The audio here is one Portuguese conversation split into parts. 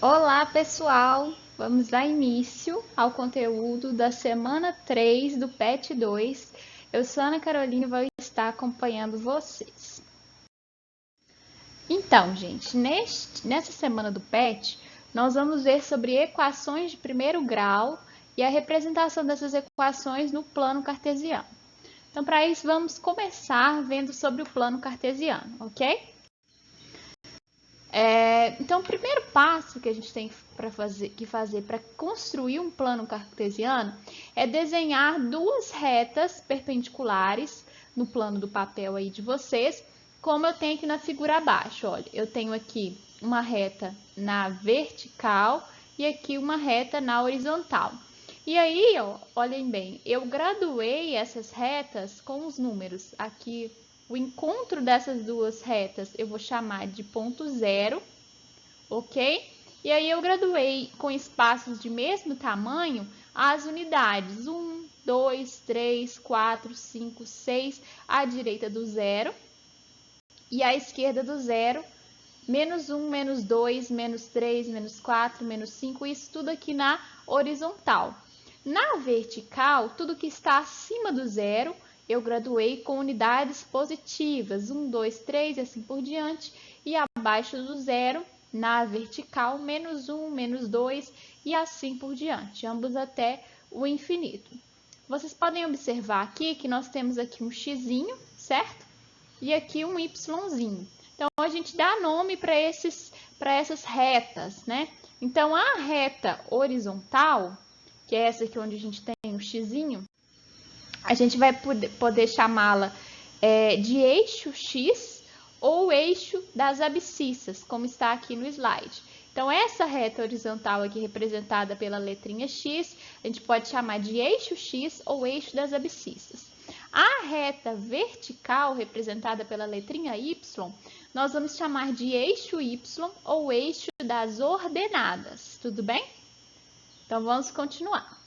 Olá, pessoal! Vamos dar início ao conteúdo da semana 3 do PET 2. Eu sou Ana Carolina e vou estar acompanhando vocês. Então, gente, nessa semana do PET, nós vamos ver sobre equações de primeiro grau e a representação dessas equações no plano cartesiano. Então, para isso, vamos começar vendo sobre o plano cartesiano, ok? Então, o primeiro passo que a gente tem que fazer para construir um plano cartesiano é desenhar duas retas perpendiculares no plano do papel aí de vocês, como eu tenho aqui na figura abaixo. Olha, eu tenho aqui uma reta na vertical e aqui uma reta na horizontal. E aí, ó, olhem bem, eu graduei essas retas com os números. Aqui, o encontro dessas duas retas eu vou chamar de ponto zero, ok? E aí eu graduei com espaços de mesmo tamanho as unidades 1, 2, 3, 4, 5, 6, à direita do zero e à esquerda do zero, menos 1, menos 2, menos 3, menos 4, menos 5, isso tudo aqui na horizontal. Na vertical, tudo que está acima do zero, eu graduei com unidades positivas, 1, 2, 3 e assim por diante, e abaixo do zero, na vertical, menos 1, menos 2 e assim por diante, ambos até o infinito. Vocês podem observar aqui que nós temos aqui um xzinho, certo? E aqui um yzinho. Então, a gente dá nome para essas retas, né? Então, a reta horizontal, que é essa aqui onde a gente tem o xzinho, a gente vai poder chamá-la de eixo x ou eixo das abscissas, como está aqui no slide. Então, essa reta horizontal aqui representada pela letrinha x, a gente pode chamar de eixo x ou eixo das abscissas. A reta vertical, representada pela letrinha y, nós vamos chamar de eixo y ou eixo das ordenadas, tudo bem? Então, vamos continuar.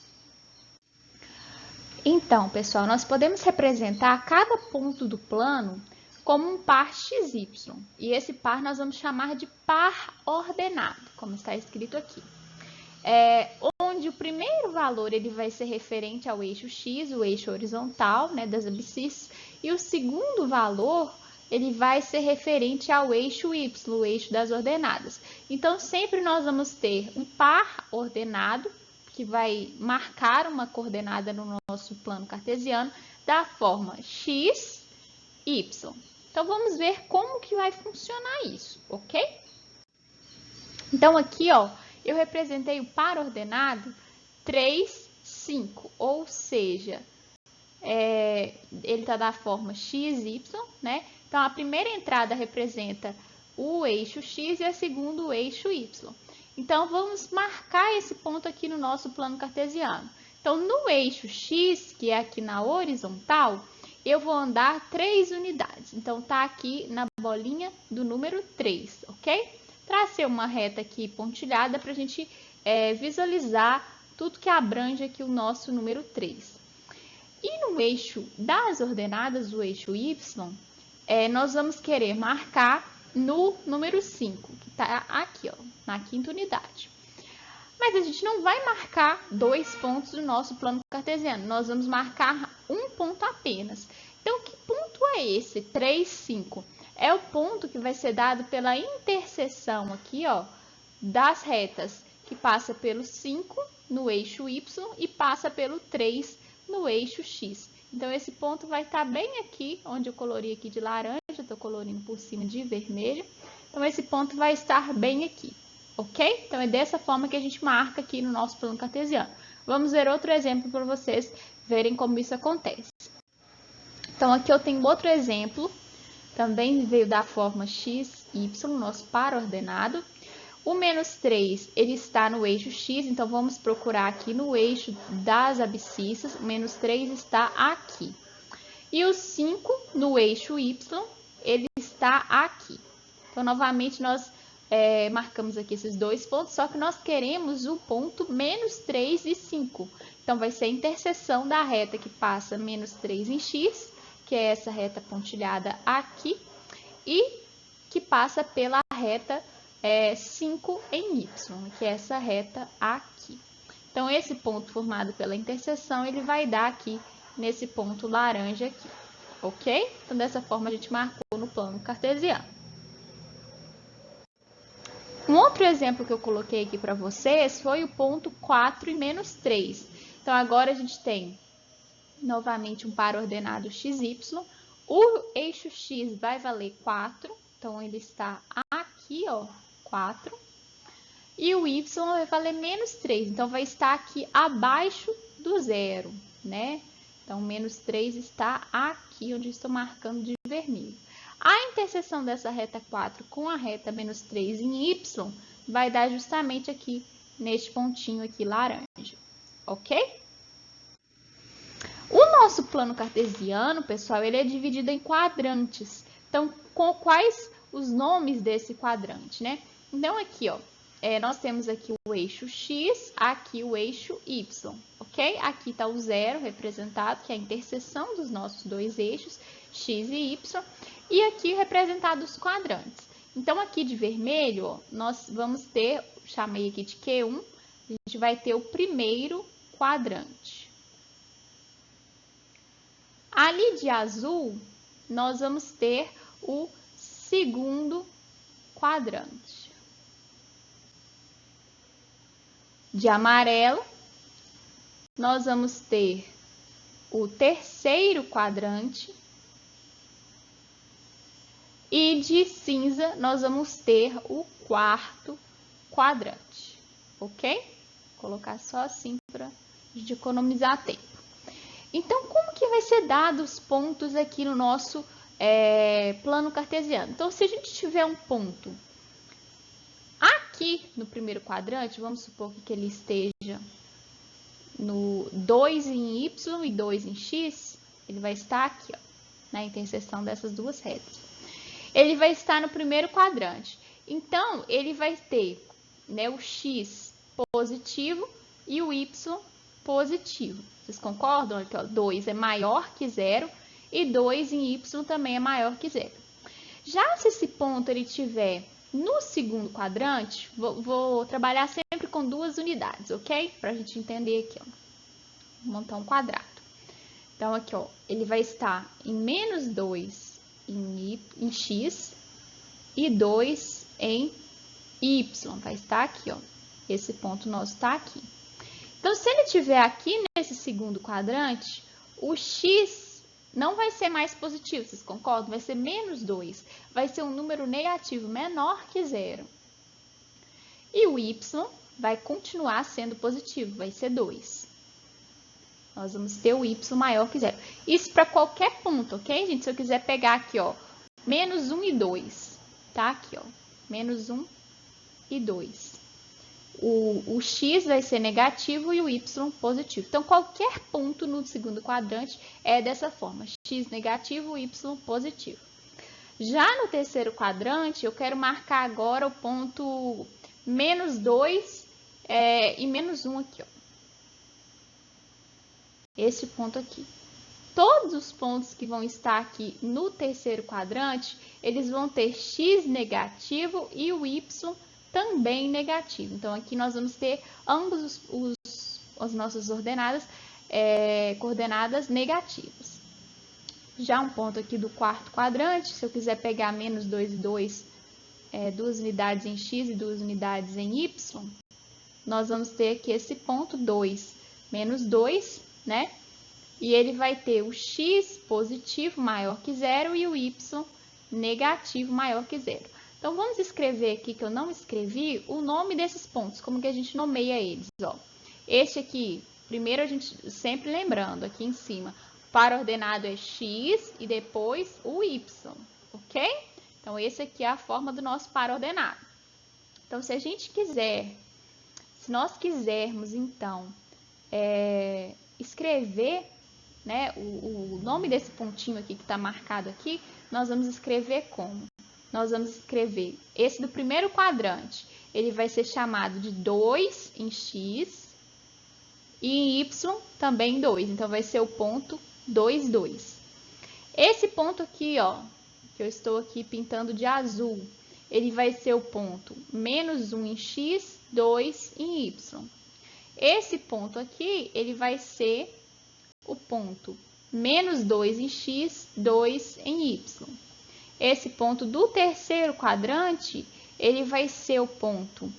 Então, pessoal, nós podemos representar cada ponto do plano como um par xy. E esse par nós vamos chamar de par ordenado, como está escrito aqui. Onde o primeiro valor ele vai ser referente ao eixo x, o eixo horizontal, né, das abscissas, e o segundo valor ele vai ser referente ao eixo y, o eixo das ordenadas. Então, sempre nós vamos ter um par ordenado, que vai marcar uma coordenada no nosso plano cartesiano, da forma x, y. Então, vamos ver como que vai funcionar isso, ok? Então, aqui, ó, eu representei o par ordenado 3, 5, ou seja, ele está da forma xy, né? Então, a primeira entrada representa o eixo x e a segunda o eixo y. Então, vamos marcar esse ponto aqui no nosso plano cartesiano. Então, no eixo x, que é aqui na horizontal, eu vou andar 3 unidades. Então, tá aqui na bolinha do número 3, ok? Tracei uma reta aqui pontilhada para a gente visualizar tudo que abrange aqui o nosso número 3. E no eixo das ordenadas, o eixo y, nós vamos querer marcar no número 5, que está aqui, ó, na quinta unidade. Mas a gente não vai marcar 2 pontos no nosso plano cartesiano, nós vamos marcar um ponto apenas. Então, que ponto é esse? 3, 5. É o ponto que vai ser dado pela interseção aqui, ó, das retas, que passa pelo 5 no eixo y e passa pelo 3 no eixo x. Então, esse ponto vai estar bem aqui, onde eu colori aqui de laranja, estou colorindo por cima de vermelho. Então, esse ponto vai estar bem aqui, ok? Então, é dessa forma que a gente marca aqui no nosso plano cartesiano. Vamos ver outro exemplo para vocês verem como isso acontece. Então, aqui eu tenho outro exemplo, também veio da forma x, y, nosso par ordenado. O menos 3, ele está no eixo x, então vamos procurar aqui no eixo das abscissas, o menos 3 está aqui. E o 5, no eixo y, ele está aqui. Então, novamente, nós marcamos aqui esses 2 pontos, só que nós queremos o ponto menos 3 e 5. Então, vai ser a interseção da reta que passa menos 3 em x, que é essa reta pontilhada aqui, e que passa pela reta 5 em y, que é essa reta aqui. Então, esse ponto formado pela interseção, ele vai dar aqui nesse ponto laranja aqui, ok? Então, dessa forma, a gente marcou no plano cartesiano. Um outro exemplo que eu coloquei aqui para vocês foi o ponto 4 e menos 3. Então, agora a gente tem, novamente, um par ordenado xy. O eixo x vai valer 4, então, ele está aqui, ó, 4. E o y vai valer menos 3, então vai estar aqui abaixo do zero, né? Então, menos 3 está aqui, onde eu estou marcando de vermelho. A interseção dessa reta 4 com a reta menos 3 em y vai dar justamente aqui, neste pontinho aqui laranja, ok? O nosso plano cartesiano, pessoal, ele é dividido em quadrantes. Então, com quais os nomes desse quadrante, né? Então, aqui, ó. Nós temos aqui o eixo x, aqui o eixo y, ok? Aqui está o zero representado, que é a interseção dos nossos dois eixos, x e y, e aqui representado os quadrantes. Então, aqui de vermelho, ó, nós vamos ter, chamei aqui de Q1, a gente vai ter o primeiro quadrante. Ali de azul, nós vamos ter o segundo quadrante. De amarelo, nós vamos ter o terceiro quadrante. E de cinza, nós vamos ter o quarto quadrante, ok? Vou colocar só assim para economizar tempo. Então, como que vai ser dado os pontos aqui no nosso plano cartesiano? Então, se a gente tiver um ponto aqui no primeiro quadrante, vamos supor que ele esteja no 2 em y e 2 em x, ele vai estar aqui, ó, na interseção dessas duas retas. Ele vai estar no primeiro quadrante. Então, ele vai ter, né, o x positivo e o y positivo. Vocês concordam? Aqui, ó, 2 é maior que 0 e 2 em y também é maior que 0. Já se esse ponto ele tiver no segundo quadrante, vou trabalhar sempre com duas unidades, ok? Para a gente entender aqui, ó. Vou montar um quadrado. Então, aqui, ó, ele vai estar em menos 2 em x e 2 em y. Vai estar aqui, ó. Esse ponto nosso está aqui. Então, se ele estiver aqui nesse segundo quadrante, o x não vai ser mais positivo, vocês concordam? Vai ser menos 2. Vai ser um número negativo menor que 0. E o y vai continuar sendo positivo, vai ser 2. Nós vamos ter o y maior que 0. Isso para qualquer ponto, ok, gente? Se eu quiser pegar aqui, ó, menos 1 e 2, tá? Aqui, ó, menos 1 e 2. O x vai ser negativo e o y positivo. Então, qualquer ponto no segundo quadrante é dessa forma, x negativo, y positivo. Já no terceiro quadrante, eu quero marcar agora o ponto menos 2 e menos 1 aqui, ó. Esse ponto aqui. Todos os pontos que vão estar aqui no terceiro quadrante, eles vão ter x negativo e o y também negativo. Então, aqui nós vamos ter ambos as nossas coordenadas negativas. Já um ponto aqui do quarto quadrante, se eu quiser pegar menos 2 e 2, 2 unidades em x e 2 unidades em y, nós vamos ter aqui esse ponto 2, menos 2, né? E ele vai ter o x positivo maior que 0 e o y negativo maior que 0. Então, vamos escrever aqui, que eu não escrevi, o nome desses pontos, como que a gente nomeia eles, ó. Este aqui, primeiro a gente, sempre lembrando, aqui em cima, o par ordenado é x e depois o y, ok? Então, esse aqui é a forma do nosso par ordenado. Então, se nós quisermos, então, escrever, né, o nome desse pontinho aqui que está marcado aqui, nós vamos escrever como? Nós vamos escrever esse do primeiro quadrante, ele vai ser chamado de 2 em x e em y também 2, então vai ser o ponto 2, 2. Esse ponto aqui, ó, que eu estou aqui pintando de azul, ele vai ser o ponto menos 1 em x, 2 em y. Esse ponto aqui, ele vai ser o ponto menos 2 em x, 2 em y. Esse ponto do terceiro quadrante, ele vai ser o ponto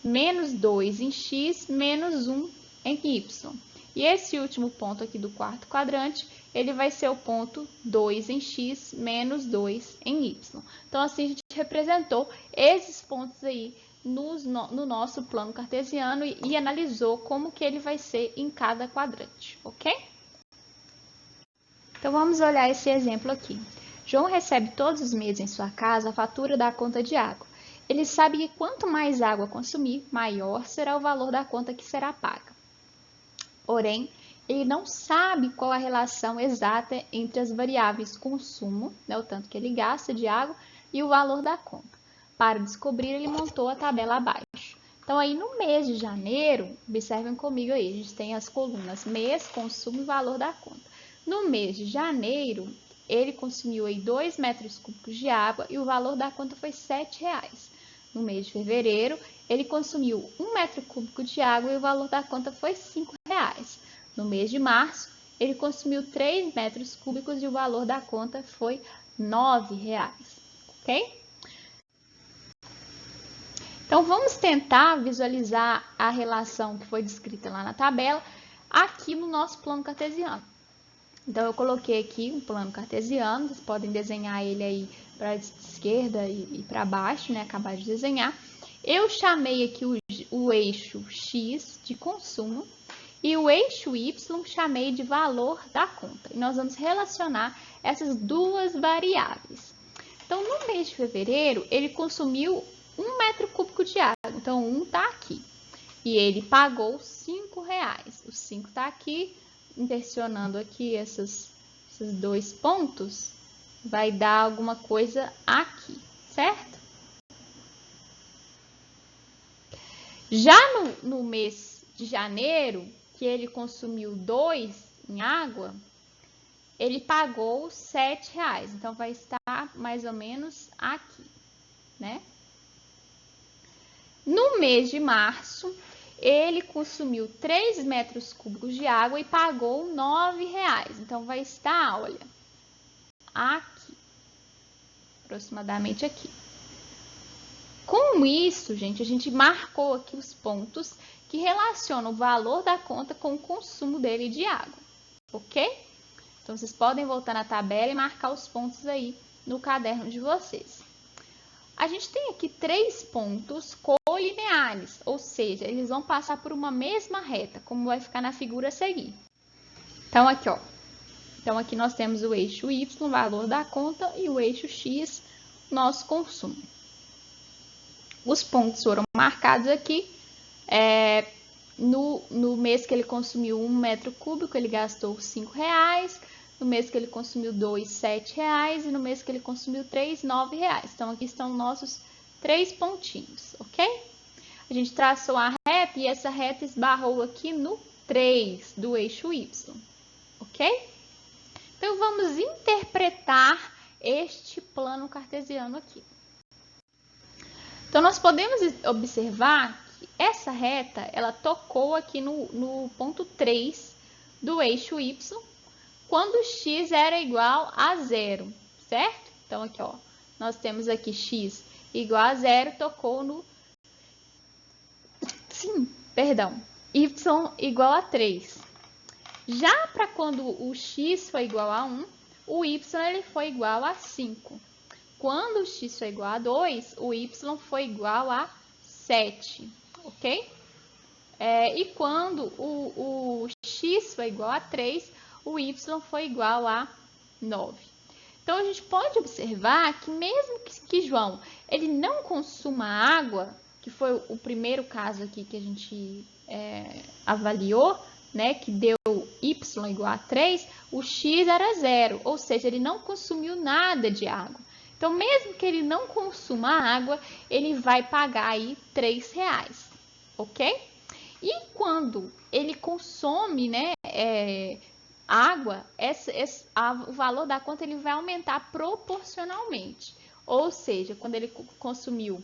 menos 2 em x, menos 1 em y. E esse último ponto aqui do quarto quadrante, ele vai ser o ponto 2 em x, menos 2 em y. Então, assim, a gente representou esses pontos aí no nosso plano cartesiano e analisou como que ele vai ser em cada quadrante, ok? Então, vamos olhar esse exemplo aqui. João recebe todos os meses em sua casa a fatura da conta de água. Ele sabe que quanto mais água consumir, maior será o valor da conta que será paga. Porém, ele não sabe qual a relação exata entre as variáveis consumo, né, o tanto que ele gasta de água, e o valor da conta. Para descobrir, ele montou a tabela abaixo. Então, aí no mês de janeiro, observem comigo aí, a gente tem as colunas mês, consumo e valor da conta. No mês de janeiro, ele consumiu aí 2 metros cúbicos de água e o valor da conta foi R$ 7,00. No mês de fevereiro, ele consumiu 1 metro cúbico de água e o valor da conta foi R$ 5,00. No mês de março, ele consumiu 3 metros cúbicos e o valor da conta foi R$ 9,00. Ok? Então, vamos tentar visualizar a relação que foi descrita lá na tabela aqui no nosso plano cartesiano. Então, eu coloquei aqui um plano cartesiano, vocês podem desenhar ele aí para a esquerda e para baixo, né? Acabar de desenhar. Eu chamei aqui o eixo X de consumo e o eixo Y chamei de valor da conta. E nós vamos relacionar essas duas variáveis. Então, no mês de fevereiro, ele consumiu 1 metro cúbico de água. Então, 1 está aqui. E ele pagou R$ 5,00. O 5 está aqui. Intercionando aqui esses dois pontos, vai dar alguma coisa aqui, certo? Já no mês de janeiro, que ele consumiu 2 em água, ele pagou R$ 7,00. Então, vai estar mais ou menos aqui, né? No mês de março, ele consumiu 3 metros cúbicos de água e pagou R$ 9,00. Então, vai estar, olha, aqui, aproximadamente aqui. Com isso, gente, a gente marcou aqui os pontos que relacionam o valor da conta com o consumo dele de água, ok? Então, vocês podem voltar na tabela e marcar os pontos aí no caderno de vocês. A gente tem aqui 3 pontos colineares, ou seja, eles vão passar por uma mesma reta, como vai ficar na figura a seguir. Então, aqui, ó. Então, aqui nós temos o eixo Y, valor da conta, e o eixo X, nosso consumo. Os pontos foram marcados aqui. No mês que ele consumiu 1 metro cúbico, ele gastou R$ 5,00. No mês que ele consumiu 2, R$ 7,00. E no mês que ele consumiu 3, R$ 9,00. Então, aqui estão nossos 3 pontinhos, ok? A gente traçou a reta e essa reta esbarrou aqui no 3 do eixo Y, ok? Então, vamos interpretar este plano cartesiano aqui. Então, nós podemos observar que essa reta, ela tocou aqui no ponto 3 do eixo Y, quando x era igual a 0, certo? Então, aqui, ó, nós temos aqui x igual a 0, tocou no... y igual a 3. Já para quando o x foi igual a 1, o y ele foi igual a 5. Quando o x foi igual a 2, o y foi igual a 7, ok? E quando o x foi igual a 3, o y foi igual a 9. Então, a gente pode observar que mesmo que João ele não consuma água, que foi o primeiro caso aqui que a gente avaliou, né, que deu y igual a 3, o x era 0, ou seja, ele não consumiu nada de água. Então, mesmo que ele não consuma água, ele vai pagar aí R$ 3,00, ok? E quando ele consome, né, água, o valor da conta ele vai aumentar proporcionalmente. Ou seja, quando ele consumiu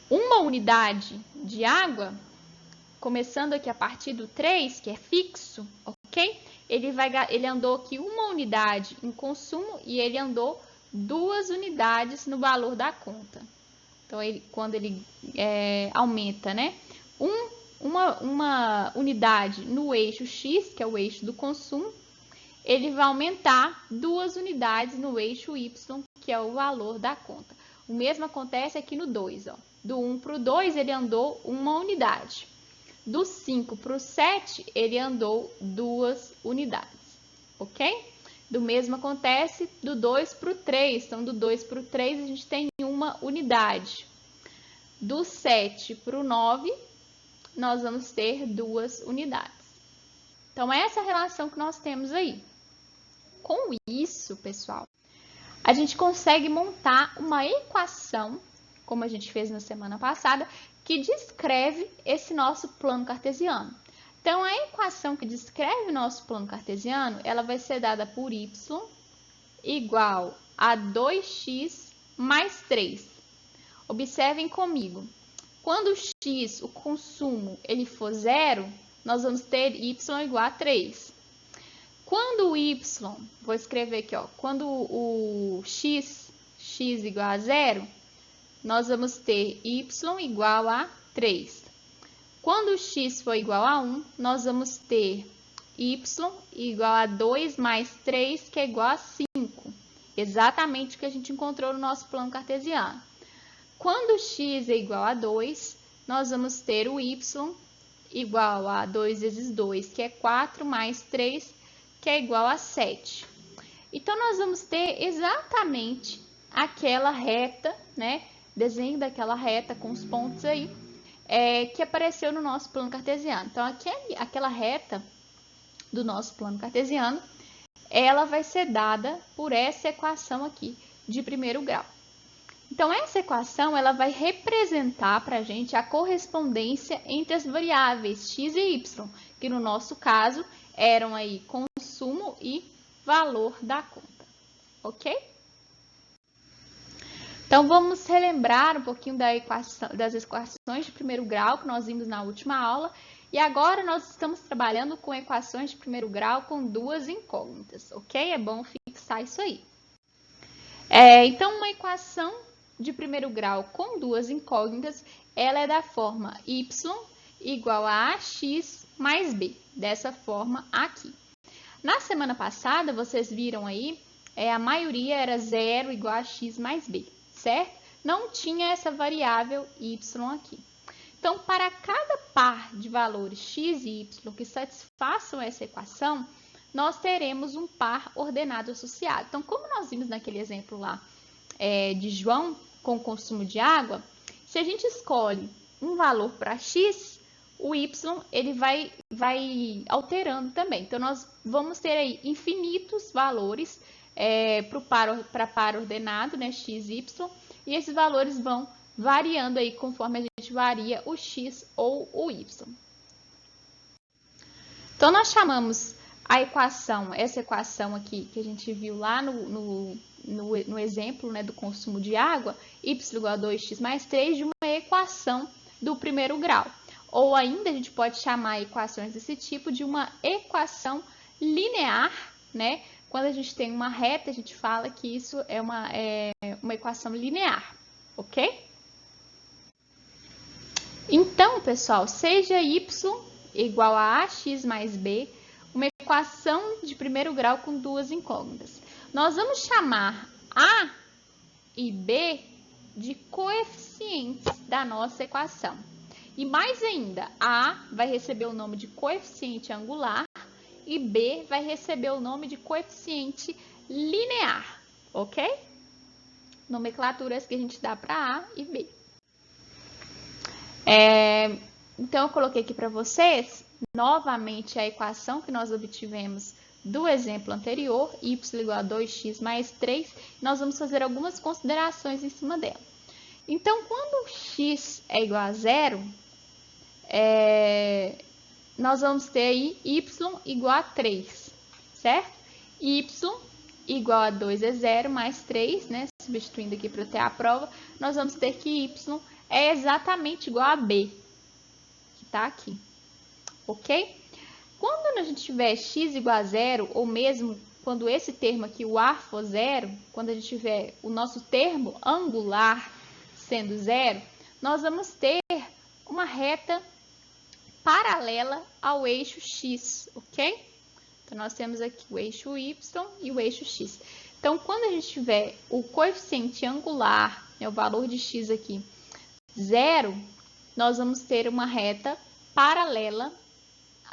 uma unidade de água, começando aqui a partir do 3, que é fixo, ok? Ele andou aqui uma unidade em consumo e ele andou 2 unidades no valor da conta. Então, quando ele aumenta, né, uma unidade no eixo X, que é o eixo do consumo, ele vai aumentar 2 unidades no eixo Y, que é o valor da conta. O mesmo acontece aqui no 2. Ó. Do 1 para o 2, ele andou uma unidade. Do 5 para o 7, ele andou 2 unidades. Ok? Do mesmo acontece do 2 para o 3. Então, do 2 para o 3, a gente tem uma unidade. Do 7 para o 9, nós vamos ter 2 unidades. Então, essa é a relação que nós temos aí. Com isso, pessoal, a gente consegue montar uma equação, como a gente fez na semana passada, que descreve esse nosso plano cartesiano. Então, a equação que descreve o nosso plano cartesiano, ela vai ser dada por y igual a 2x mais 3. Observem comigo. Quando o x, o consumo, ele for 0, nós vamos ter y igual a 3. Quando o y, vou escrever aqui, ó, quando o x igual a 0, nós vamos ter y igual a 3. Quando o x for igual a 1, nós vamos ter y igual a 2 mais 3, que é igual a 5. Exatamente o que a gente encontrou no nosso plano cartesiano. Quando o x é igual a 2, nós vamos ter o y igual a 2 vezes 2, que é 4, mais 3, que é igual a 7. Então, nós vamos ter exatamente aquela reta, né? Desenho daquela reta com os pontos aí, que apareceu no nosso plano cartesiano. Então, aquela reta do nosso plano cartesiano, ela vai ser dada por essa equação aqui de primeiro grau. Então, essa equação ela vai representar para a gente a correspondência entre as variáveis x e y, que no nosso caso eram aí consumo e valor da conta, ok? Então, vamos relembrar um pouquinho das equações de primeiro grau que nós vimos na última aula. E agora nós estamos trabalhando com equações de primeiro grau com 2 incógnitas, ok? É bom fixar isso aí. Então, uma equação de primeiro grau com 2 incógnitas, ela é da forma y igual a ax mais b, dessa forma aqui. Na semana passada, vocês viram aí, a maioria era 0 igual a x mais b, certo? Não tinha essa variável y aqui. Então, para cada par de valores x e y que satisfaçam essa equação, nós teremos um par ordenado associado. Então, como nós vimos naquele exemplo lá de João, com o consumo de água, se a gente escolhe um valor para x, o y ele vai alterando também. Então, nós vamos ter aí infinitos valores para par ordenado, né, x e y, e esses valores vão variando aí conforme a gente varia o x ou o y. Então, nós chamamos essa equação aqui que a gente viu lá no exemplo, né, do consumo de água, y igual a 2x mais 3, de uma equação do primeiro grau. Ou ainda a gente pode chamar equações desse tipo de uma equação linear, né? Quando a gente tem uma reta, a gente fala que isso é uma equação linear, ok? Então, pessoal, seja y igual a ax mais b, uma equação de primeiro grau com 2 incógnitas. Nós vamos chamar a e b de coeficientes da nossa equação. E mais ainda, a vai receber o nome de coeficiente angular e b vai receber o nome de coeficiente linear, ok? Nomenclaturas que a gente dá para a e b. Então, eu coloquei aqui para vocês, novamente, a equação que nós obtivemos do exemplo anterior, y igual a 2x mais 3, nós vamos fazer algumas considerações em cima dela. Então, quando x é igual a 0, nós vamos ter aí y igual a 3, certo? Y igual a 2 é 0, mais 3, né? Substituindo aqui para ter a prova, nós vamos ter que y é exatamente igual a b, que está aqui, ok? Quando a gente tiver x igual a 0, ou mesmo quando esse termo aqui, o a for 0, quando a gente tiver o nosso termo angular sendo 0, nós vamos ter uma reta paralela ao eixo x, ok? Então, nós temos aqui o eixo y e o eixo x. Então, quando a gente tiver o coeficiente angular, né, o valor de x aqui, 0, nós vamos ter uma reta paralela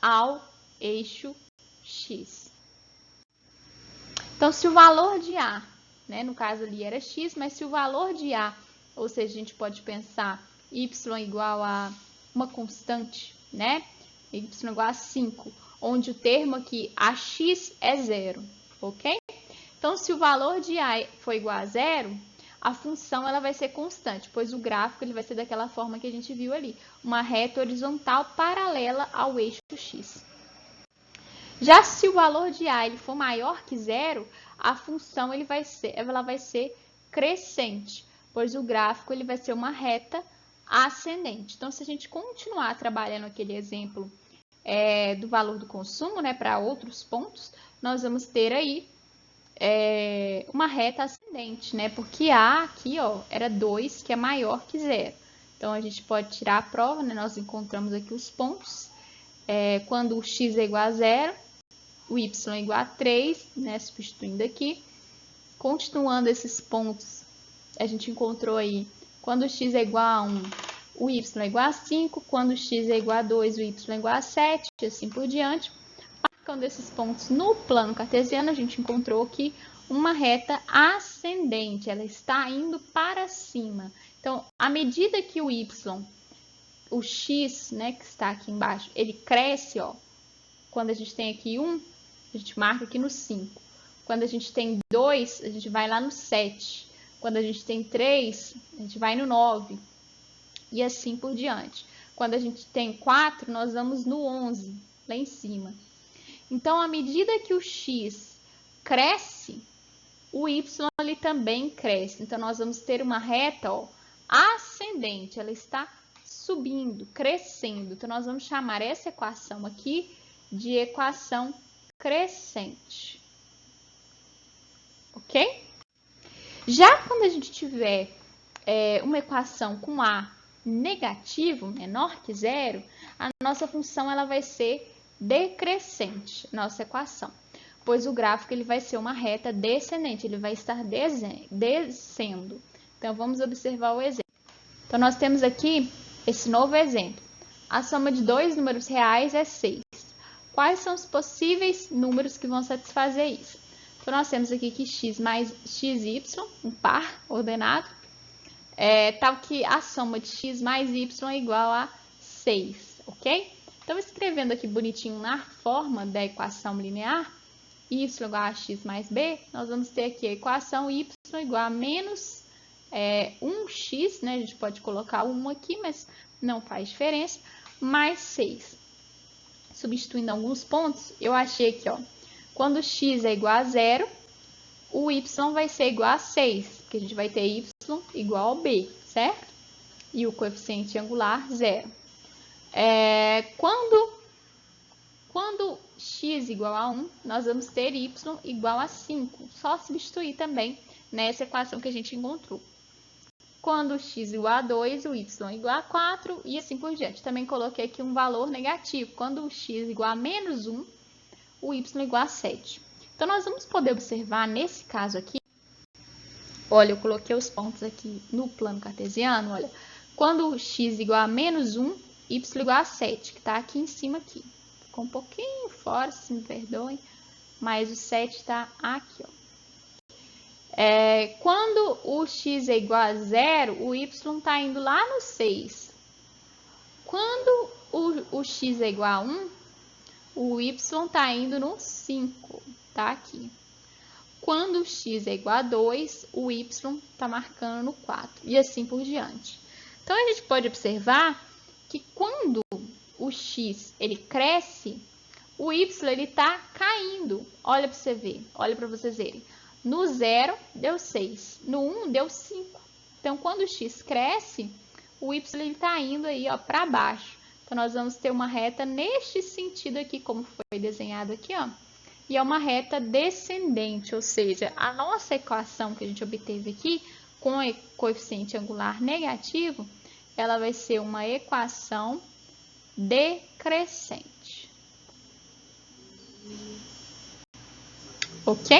ao eixo x. Então, se o valor de a, né, no caso ali era x, mas se o valor de a, ou seja, a gente pode pensar y igual a uma constante, né, y igual a 5, onde o termo aqui, ax é 0, ok? Então, se o valor de a for igual a 0, a função ela vai ser constante, pois o gráfico ele vai ser daquela forma que a gente viu ali, uma reta horizontal paralela ao eixo x. Já se o valor de a ele for maior que 0, a função ela vai ser crescente, pois o gráfico ele vai ser uma reta ascendente. Então, se a gente continuar trabalhando aquele exemplo do valor do consumo, né, para outros pontos, nós vamos ter aí uma reta ascendente, né, porque a aqui, ó, era 2, que é maior que 0. Então, a gente pode tirar a prova, né, nós encontramos aqui os pontos. Quando o x é igual a 0, o y é igual a 3, né, substituindo aqui. Continuando esses pontos, a gente encontrou aí, quando o x é igual a 1, o y é igual a 5, quando o x é igual a 2, o y é igual a 7, e assim por diante. Marcando esses pontos no plano cartesiano, a gente encontrou aqui uma reta ascendente, ela está indo para cima. Então, à medida que o y, o x, né, que está aqui embaixo, ele cresce, ó, quando a gente tem aqui 1, a gente marca aqui no 5. Quando a gente tem 2, a gente vai lá no 7. Quando a gente tem 3, a gente vai no 9. E assim por diante. Quando a gente tem 4, nós vamos no 11, lá em cima. Então, à medida que o x cresce, o y ele também cresce. Então, nós vamos ter uma reta, ó, ascendente. Ela está subindo, crescendo. Então, nós vamos chamar essa equação aqui de equação crescente. Ok? Já quando a gente tiver uma equação com a negativo, menor que 0, a nossa função ela vai ser decrescente, nossa equação. Pois o gráfico ele vai ser uma reta descendente, ele vai estar descendo. Então, vamos observar o exemplo. Então, nós temos aqui esse novo exemplo. A soma de dois números reais é 6. Quais são os possíveis números que vão satisfazer isso? Então, nós temos aqui que x mais xy, um par ordenado, tal que a soma de x mais y é igual a 6, ok? Então, escrevendo aqui bonitinho na forma da equação linear, y igual a x mais b, nós vamos ter aqui a equação y igual a menos 1x, né? A gente pode colocar 1 aqui, mas não faz diferença, mais 6. Substituindo alguns pontos, eu achei aqui, ó, quando x é igual a 0, o y vai ser igual a 6, porque a gente vai ter y igual a b, certo? E o coeficiente angular, 0. Quando x igual a 1, nós vamos ter y igual a 5. Só substituir também nessa equação que a gente encontrou. Quando x igual a 2, o y igual a 4 e assim por diante. Também coloquei aqui um valor negativo. Quando o x igual a menos 1, o y igual a 7. Então, nós vamos poder observar nesse caso aqui, olha, eu coloquei os pontos aqui no plano cartesiano, olha, quando o x igual a menos 1, y igual a 7, que está aqui em cima aqui. Ficou um pouquinho fora, se me perdoem, mas o 7 está aqui, ó. Quando o x é igual a 0, o y está indo lá no 6. Quando o x é igual a 1, o y está indo no 5, tá aqui. Quando o x é igual a 2, o y está marcando no 4, e assim por diante. Então, a gente pode observar que quando o x ele cresce, o y ele está caindo. Olha para você ver, olha para vocês verem. No 0, deu 6. No 1, deu 5. Então, quando o x cresce, o y está indo aí para baixo. Então, nós vamos ter uma reta neste sentido aqui, como foi desenhado aqui, ó. E é uma reta descendente, ou seja, a nossa equação que a gente obteve aqui, com coeficiente angular negativo, ela vai ser uma equação decrescente. Ok?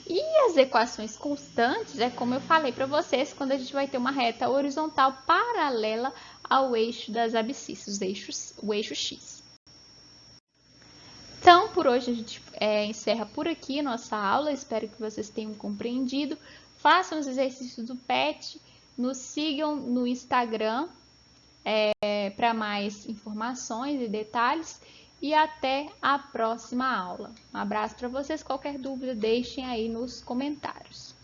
E as equações constantes é como eu falei para vocês, quando a gente vai ter uma reta horizontal paralela ao eixo das abscissas, o eixo x. Então, por hoje a gente encerra por aqui nossa aula. Espero que vocês tenham compreendido. Façam os exercícios do PET, nos sigam no Instagram para mais informações e detalhes. E até a próxima aula. Um abraço para vocês. Qualquer dúvida, deixem aí nos comentários.